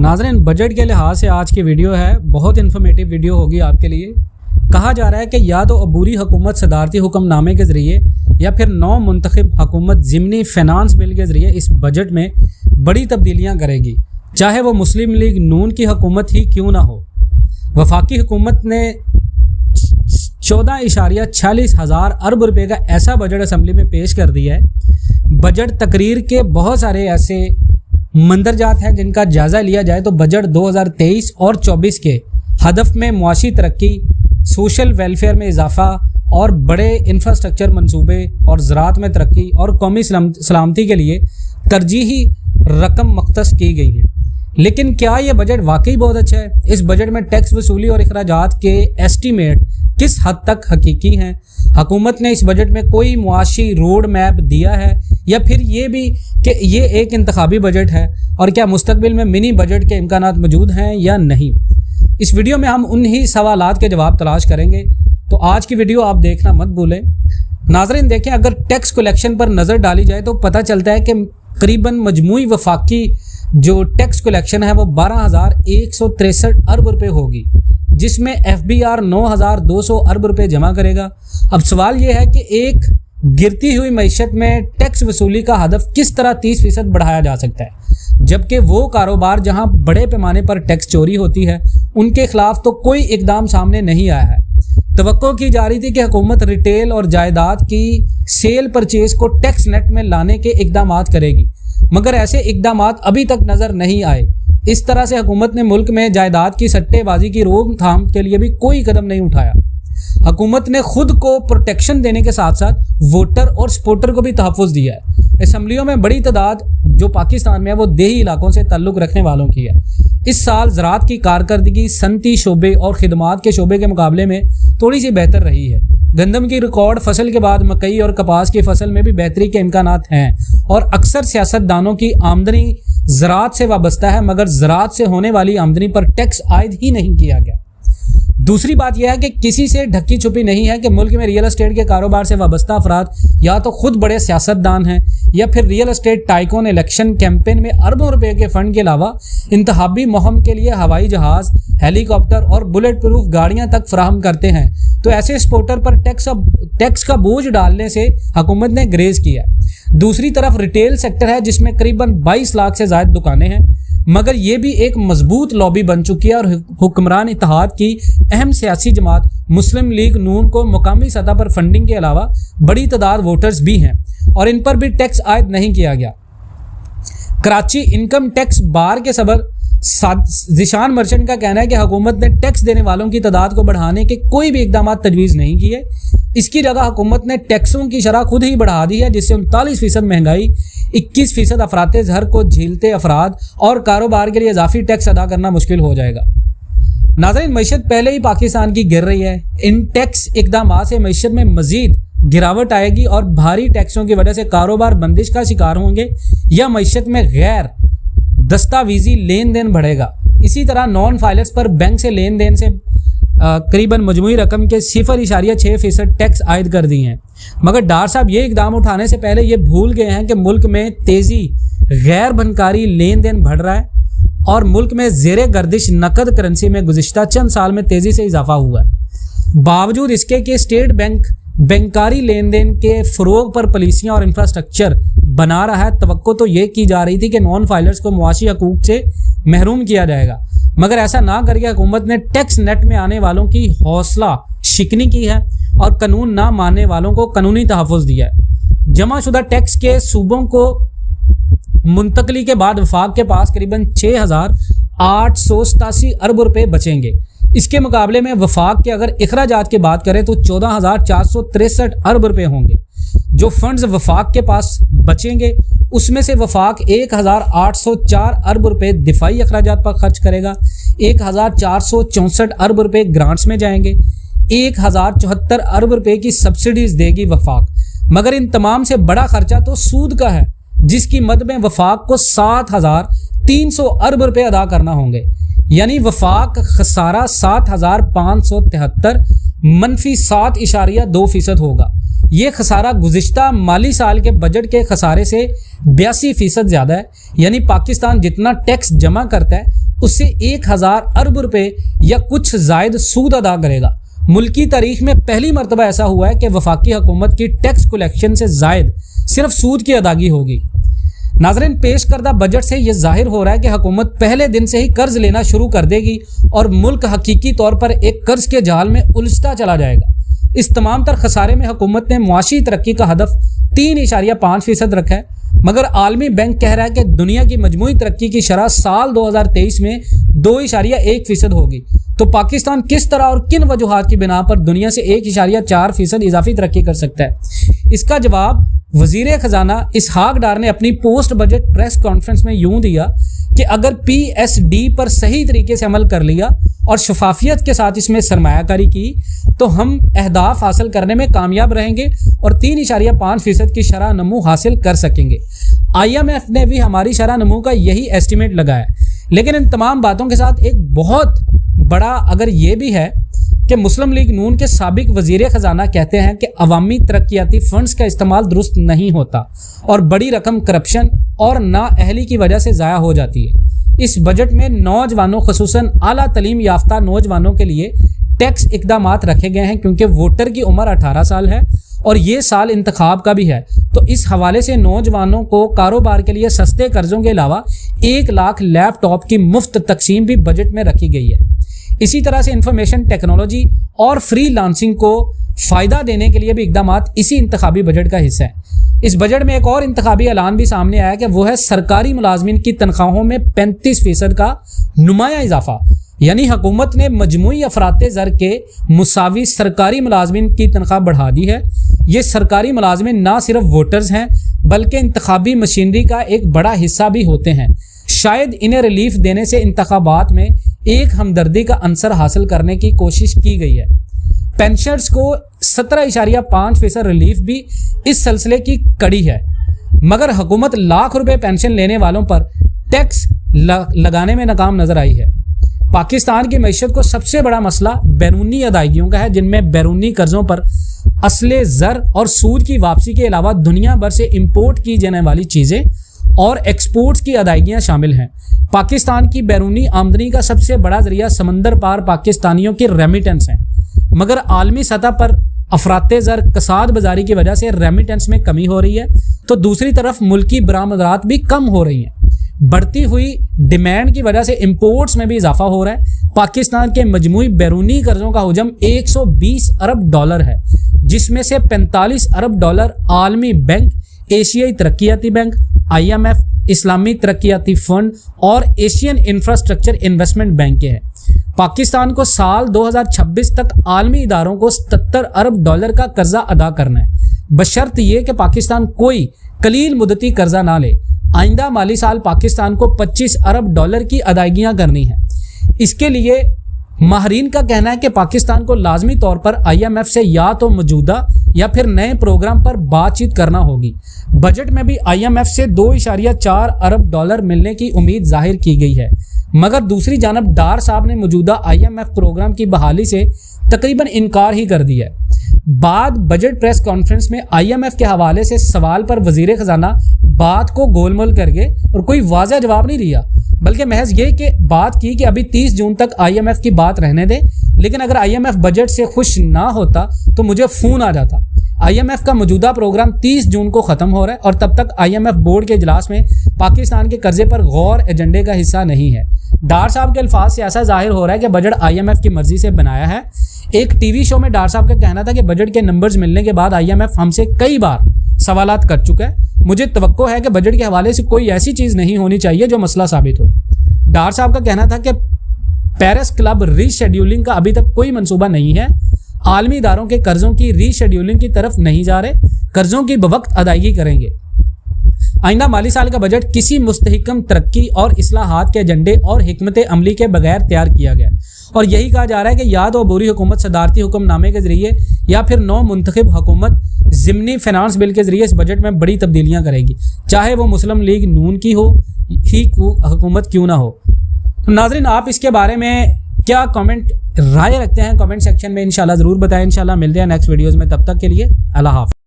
नाज़रीन, बजट के लिहाज से आज की वीडियो है, बहुत इन्फॉर्मेटिव वीडियो होगी आपके लिए। कहा जा रहा है कि या तो अबूरी हुकूमत सदारती हुक्मनामे के ज़रिए या फिर नौ मुंतखब हुकूमत ज़िमनी फाइनेंस बिल के ज़रिए इस बजट में बड़ी तब्दीलियाँ करेगी, चाहे वो मुस्लिम लीग नून की हुकूमत ही क्यों ना हो। वफाकी हुकूमत ने 14.46 अरब रुपए का ऐसा बजट असम्बली में पेश कर दिया है। बजट तकरीर के बहुत सारे ऐसे मंदरजात हैं जिनका जायज़ा लिया जाए तो बजट 2023 और 24 के हदफ में मुआशी तरक्की, सोशल वेलफेयर में इजाफा और बड़े इंफ्रास्ट्रक्चर मंसूबे और ज़राअत में तरक्की और कौमी सलामती के लिए तरजीही रकम मख्तस की गई हैं। लेकिन क्या ये बजट वाकई बहुत अच्छा है? इस बजट में टैक्स वसूली और अखराजात के एस्टीमेट किस हद तक हकीकी हैं? हुकूमत ने इस बजट में कोई मुआशी रोड मैप दिया है या फिर ये भी कि ये एक इंतखाबी बजट है? और क्या मुस्तकबिल में मिनी बजट के इम्कानात मौजूद हैं या नहीं? इस वीडियो में हम उन्हीं सवालात के जवाब तलाश करेंगे, तो आज की वीडियो आप देखना मत भूलें। नाज़रीन देखें, अगर टैक्स कलेक्शन पर नज़र डाली जाए तो पता चलता है कि करीबन मजमूई वफाकी जो टैक्स कलेक्शन है वो 12,163 अरब रुपये होगी, जिसमें FBR 9,200 अरब रुपये जमा करेगा। अब सवाल ये है कि एक गिरती हुई मईशत में टैक्स वसूली का हदफ किस तरह 30% बढ़ाया जा सकता है, जबकि वो कारोबार जहां बड़े पैमाने पर टैक्स चोरी होती है उनके खिलाफ तो कोई इकदाम सामने नहीं आया है। तवक्को की जा रही थी कि हुकूमत रिटेल और जायदाद की सेल परचेज को टैक्स नेट में लाने के इकदाम करेगी, मगर ऐसे इकदाम अभी तक नज़र नहीं आए। इस तरह से हुकूमत ने मुल्क में जायदाद की सट्टेबाजी की रोकथाम के लिए भी कोई कदम नहीं उठाया। हुकूमत ने खुद को प्रोटेक्शन देने के साथ साथ वोटर और सपोर्टर को भी तहफ़्फ़ुज़ दिया है। असम्बलियों में बड़ी तादाद जो पाकिस्तान में है वो देही इलाकों से ताल्लुक़ रखने वालों की है। इस साल ज़राअत की कारकर्दगी सनती शोबे और खिदमात के शोबे के मुकाबले में थोड़ी सी बेहतर रही है। गंदम की रिकॉर्ड फसल के बाद मकई और कपास की फसल में भी बेहतरी के इम्कानात हैं और अक्सर सियासतदानों की आमदनी ज़राअत से वाबस्ता है, मगर ज़राअत से होने वाली आमदनी पर टैक्स आयद ही नहीं किया गया। दूसरी बात यह है कि किसी से ढकी छुपी नहीं है कि मुल्क में रियल एस्टेट के कारोबार से वाबस्ता अफराद या तो खुद बड़े सियासतदान हैं या फिर real estate tycoon election campaign में अरबों रुपए के फंड के अलावा इंतखाबी मुहिम के लिए हवाई जहाज़, हेलीकॉप्टर और बुलेट प्रूफ गाड़ियां तक फराहम करते हैं। तो ऐसे स्पोर्टर पर टैक्स का बोझ डालने से हुकूमत ने ग्रेज किया। दूसरी तरफ रिटेल सेक्टर है जिसमें करीबन 22 लाख से ज़ायद दुकानें हैं, मगर ये भी एक मजबूत लॉबी बन चुकी है और हुक्मरान इत्तेहाद की अहम सियासी जमात मुस्लिम लीग नून को मुकामी सतह पर फंडिंग के अलावा बड़ी तादाद वोटर्स भी हैं और इन पर भी टैक्स आयद नहीं किया गया। कराची इनकम टैक्स बार के सबर जिशान मर्चेंट का कहना है कि हुकूमत ने टैक्स देने वालों की तादाद को बढ़ाने के कोई भी इकदाम तजवीज़ नहीं किए। इसकी जगह हुकूमत ने टैक्सों की शरह खुद ही बढ़ा दी है, जिससे 39% महंगाई, 21% अफराते ज़र को झेलते अफराद और कारोबार के लिए इजाफी टैक्स अदा करना मुश्किल हो जाएगा। नाज़रीन, मईशत पहले ही पाकिस्तान की गिर रही है। इन टैक्स इकदाम से मईशत में मज़ीद गिरावट आएगी और भारी टैक्सों की वजह से कारोबार बंदिश का शिकार होंगे या मईशत में गैर दस्तावेजी लेन देन बढ़ेगा। इसी तरह नॉन फाइलर्स पर बैंक से लेन देन से करीबन मजमूई रकम के 0.6% टैक्स आयद कर दिए हैं। मगर डार साहब ये इकदाम उठाने से पहले ये भूल गए हैं कि मुल्क में तेज़ी गैर बनकारी लेन देन बढ़ रहा है और मुल्क में ज़ेरे गर्दिश नकद करेंसी में गुज़िश्ता चंद साल में तेज़ी से इजाफा हुआ है। बावजूद इसके कि स्टेट बैंक बैंकारी लेन देन के फ़रोग पर पॉलिसियाँ और इंफ्रास्ट्रक्चर बना रहा है, तवक्को तो ये की जा रही थी कि नॉन फाइलर्स को मुआशी हकूक़ से महरूम किया जाएगा, मगर ऐसा ना करके हुकूमत ने टैक्स नेट में आने वालों की हौसला शिकनी की है और कानून ना मानने वालों को कानूनी तहफ़्फ़ुज़ दिया है। जमाशुदा टैक्स के सूबों को मुंतकली के बाद वफाक के पास करीबन 6,887 अरब रुपये बचेंगे। इसके मुकाबले में वफाक के अगर अखराजात की बात करें तो 14,463 अरब रुपये होंगे। जो फंड्स वफाक के पास बचेंगे उसमें से वफाक 1,804 अरब रुपये दिफाई अखराजात पर खर्च करेगा, 1,464 अरब रुपये ग्रांट्स में जाएंगे, 1,074 अरब रुपये की सब्सिडीज़ देगी वफाक। मगर इन तमाम से बड़ा खर्चा तो सूद का है, जिसकी मद में वफाक को 7,300 अरब रुपये अदा करना होंगे। यानी वफाक खसारा 7,573 -7.2% होगा। ये खसारा गुज़िश्ता माली साल के बजट के खसारे से 82% ज़्यादा है। यानी पाकिस्तान जितना टैक्स जमा करता है उससे 1000 अरब रुपए या कुछ जायद सूद अदा करेगा। मुल्की तारीख में पहली मरतबा ऐसा हुआ है कि वफाकी हुकूमत की टैक्स कलेक्शन से जायद सिर्फ सूद की अदागी होगी। नाज़रीन, पेश करदा बजट से यह जाहिर हो रहा है कि हुकूमत पहले दिन से ही कर्ज लेना शुरू कर देगी और मुल्क हकीकी तौर पर एक कर्ज के जाल में उलझता चला जाएगा। इस तमाम तर खसारे में हुकूमत ने मुआशी तरक्की का हदफ 3.5% रखा है, मगर आलमी बैंक कह रहा है कि दुनिया की मजमूई तरक्की की शरह साल 2023 में 2.1% होगी। तो पाकिस्तान किस तरह और किन वजूहात की बिना पर दुनिया से 1.4% इजाफी तरक्की कर सकता है? इसका जवाब वजीर खजाना इसहाक डार ने अपनी पोस्ट बजट प्रेस कॉन्फ्रेंस में यूं दिया कि अगर PSD पर सही तरीके से अमल कर लिया और शफाफियत के साथ इसमें सरमायाकारी की तो हम अहदाफ हासिल करने में कामयाब रहेंगे और 3.5% की शरह नमू हासिल कर सकेंगे। IMF ने भी हमारी शरह नमू का यही एस्टिमेट लगाया। लेकिन इन तमाम बातों के साथ एक बहुत बड़ा अगर ये भी है कि मुस्लिम लीग नून के साबिक वजीर खजाना कहते हैं कि अवामी तरक्याती फंड्स का इस्तेमाल दुरुस्त नहीं होता और बड़ी रकम करप्शन और नाअहली की वजह से ज़ाया हो जाती है। इस बजट में नौजवानों खुसूसन आला तलीम याफ्ता नौजवानों के लिए टैक्स इकदामात रखे गए हैं क्योंकि वोटर की उम्र 18 साल है और ये साल इंतखाब का भी है। तो इस हवाले से नौजवानों को कारोबार के लिए सस्ते कर्जों के अलावा 1 लाख लैपटॉप की मुफ्त तकसीम भी बजट में रखी गई है। इसी तरह से इंफॉर्मेशन टेक्नोलॉजी और फ्री लांसिंग को फ़ायदा देने के लिए भी इकदामात इसी इंतखाबी बजट का हिस्सा है। इस बजट में एक और इंतखाबी ऐलान भी सामने आया कि वो है सरकारी मुलाजमीन की तनख्वाहों में 35% का नुमाया इजाफा। यानी हुकूमत ने मजमूई अफराते ज़र के मुसावी सरकारी मुलाजमीन की तनख्वाह बढ़ा दी है। ये सरकारी मुलाजमीन ना सिर्फ वोटर्स हैं बल्कि इंतखाबी मशीनरी का एक बड़ा हिस्सा भी होते हैं। शायद इन्हें रिलीफ देने से इंतखाबात में एक हमदर्दी का अंसर हासिल करने की कोशिश की गई है। पेंशनर्स को 17.5% रिलीफ भी इस सिलसिले की कड़ी है, मगर हुकूमत लाख रुपए पेंशन लेने वालों पर टैक्स लगाने में नाकाम नजर आई है। पाकिस्तान की मईशत को सबसे बड़ा मसला बैरूनी अदायगियों का है, जिनमें बैरूनी कर्जों पर असले ज़र और सूद की वापसी के अलावा दुनिया भर से इंपोर्ट की जाने वाली चीज़ें और एक्सपोर्ट्स की अदायगियाँ शामिल हैं। पाकिस्तान की बैरूनी आमदनी का सबसे बड़ा जरिया समंदर पार पाकिस्तानियों की रेमिटेंस है, मगर आलमी सतह पर अफराते ज़र कसाद बाजारी की वजह से रेमिटेंस में कमी हो रही है, तो दूसरी तरफ मुल्की बरामदात भी कम हो रही हैं। बढ़ती हुई डिमांड की वजह से इंपोर्ट्स में भी इजाफा हो रहा है। पाकिस्तान के मजमूई बैरूनी कर्जों का हजम 120 अरब डॉलर है, जिसमें से 45 अरब डॉलर आलमी बैंक, एशियाई तरक्याती बैंक, IMF, इस्लामी तरक्याती फंड और एशियन इंफ्रास्ट्रक्चर इन्वेस्टमेंट बैंक के हैं। पाकिस्तान को साल 2026 तक आलमी इदारों को 77 अरब डॉलर का कर्जा अदा करना है, बशर्त ये कि पाकिस्तान कोई कलील मुद्दती कर्जा ना ले। आइंदा माली साल पाकिस्तान को 25 अरब डॉलर की अदायगियां करनी है। इसके लिए माहरीन का कहना है कि पाकिस्तान को लाजमी तौर पर IMF से या तो मौजूदा या फिर नए प्रोग्राम पर बातचीत करना होगी। बजट में भी IMF से 2.4 अरब डॉलर मिलने की उम्मीद जाहिर की गई है, मगर दूसरी जानब डार साहब ने मौजूदा IMF प्रोग्राम की बहाली से तकरीबन इनकार ही कर दिया है। बाद बजट प्रेस कॉन्फ्रेंस में IMF के हवाले से सवाल पर वजीर खजाना बात को गोलमोल कर गए और कोई वाज़ह जवाब नहीं दिया, बल्कि महज ये कि बात की कि अभी 30 जून तक IMF की बात रहने दे, लेकिन अगर IMF बजट से खुश ना होता तो मुझे फ़ोन आ जाता। IMF का मौजूदा प्रोग्राम 30 जून को ख़त्म हो रहा है और तब तक IMF बोर्ड के इजलास में पाकिस्तान के कर्जे पर गौर एजेंडे का हिस्सा नहीं है। डार साहब के अल्फाज से ऐसा जाहिर हो रहा है कि बजट IMF की मर्जी से बनाया है। एक TV शो में डार साहब का कहना था कि बजट के नंबर्स मिलने के बाद IMF हमसे कई बार सवालात कर चुका है। मुझे तवक्को है कि बजट के हवाले से कोई ऐसी चीज़ नहीं होनी चाहिए जो मसला साबित हो। डार साहब का कहना था कि पेरिस क्लब रीशेड्यूलिंग का अभी तक कोई मंसूबा नहीं है। आलमी इदारों के कर्जों की रीशेड्यूलिंग की तरफ नहीं जा रहे, कर्जों की बवक्त अदायगी करेंगे। आइंदा माली साल का बजट किसी मुस्तहिकम तरक्की और इस्लाहात के एजेंडे और हिकमत अमली के बगैर तैयार किया गया और यही कहा जा रहा है कि या तो अबूरी हुकूमत सदारती हुक्मनामे के जरिए या फिर नौ मुंतखब हुकूमत ज़िमनी फाइनेंस बिल के जरिए इस बजट में बड़ी तब्दीलियाँ करेगी, चाहे वो मुस्लिम लीग नून की हो ही हुकूमत क्यों ना हो। तो नाज़रीन, आप इसके बारे में क्या कमेंट राय रखते हैं कमेंट सेक्शन में इंशाल्लाह ज़रूर बताएं। इंशाल्लाह मिलते हैं नेक्स्ट वीडियोज़ में, तब तक के लिए अल्लाह हाफ़िज़।